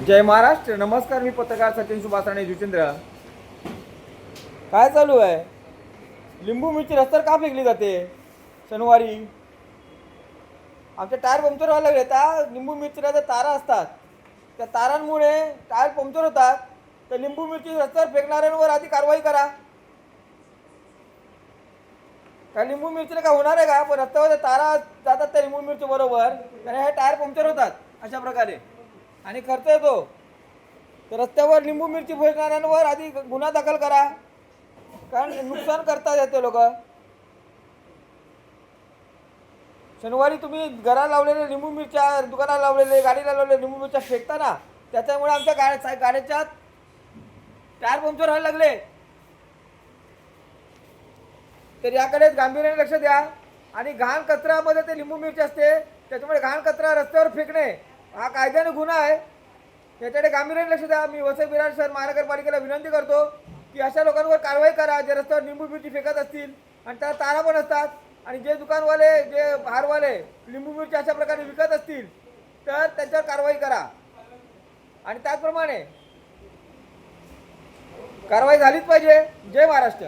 जय महाराष्ट्र. नमस्कार. मी पत्रकार सचिन सुभाष राणे जुचंद्र. काय चालू आहे? लिंबू मिरची रस्त्यावर का फेकली जाते शनिवारी? आमचे टायर पंक्चर व्हायला लागले. त्या लिंबू मिरचीला ज्या तारा असतात त्या तारांमुळे टायर पंक्चर होतात. तर लिंबू मिरची रस्त्यावर फेकणाऱ्यांवर आधी कारवाई करा. त्या लिंबू मिरचीला काय होणार आहे का? पण रस्त्यावर तारा जातात त्या लिंबू मिरची बरोबर, आणि हे टायर पंक्चर होतात अशा प्रकारे, आणि खर्च येतो. तर रस्त्यावर लिंबू मिरची फेकणाऱ्यांवर आधी गुन्हा दाखल करा, कारण नुकसान करतात येते लोक. शनिवारी तुम्ही घराला लावलेले लिंबू मिरच्या, दुकानाला लावलेले, गाडीला लावलेले लिंबू मिरच्या फेकताना त्याच्यामुळे आमच्या गाड्याच्या टायर पंक्चर व्हायला लागले. तर याकडे गांभीर्याने लक्ष द्या. आणि घाण कचऱ्यामध्ये ते लिंबू मिरची असते, त्याच्यामुळे घाण कचरा रस्त्यावर फेकणे हा कायद्याने गुन्हा आहे. याच्याकडे गांभीर्याने लक्ष द्या. मी वसई विरार शहर महानगरपालिकेला विनंती करतो की अशा लोकांवर कारवाई करा जे रस्त्यावर लिंबू मिरची फेकत असतील, आणि त्याला तारा पण असतात, आणि जे दुकानवाले, जे हारवाले लिंबू मिरची अशा प्रकारे विकत असतील तर त्याच्यावर कारवाई करा. आणि त्याचप्रमाणे कारवाई झालीच पाहिजे. जय महाराष्ट्र.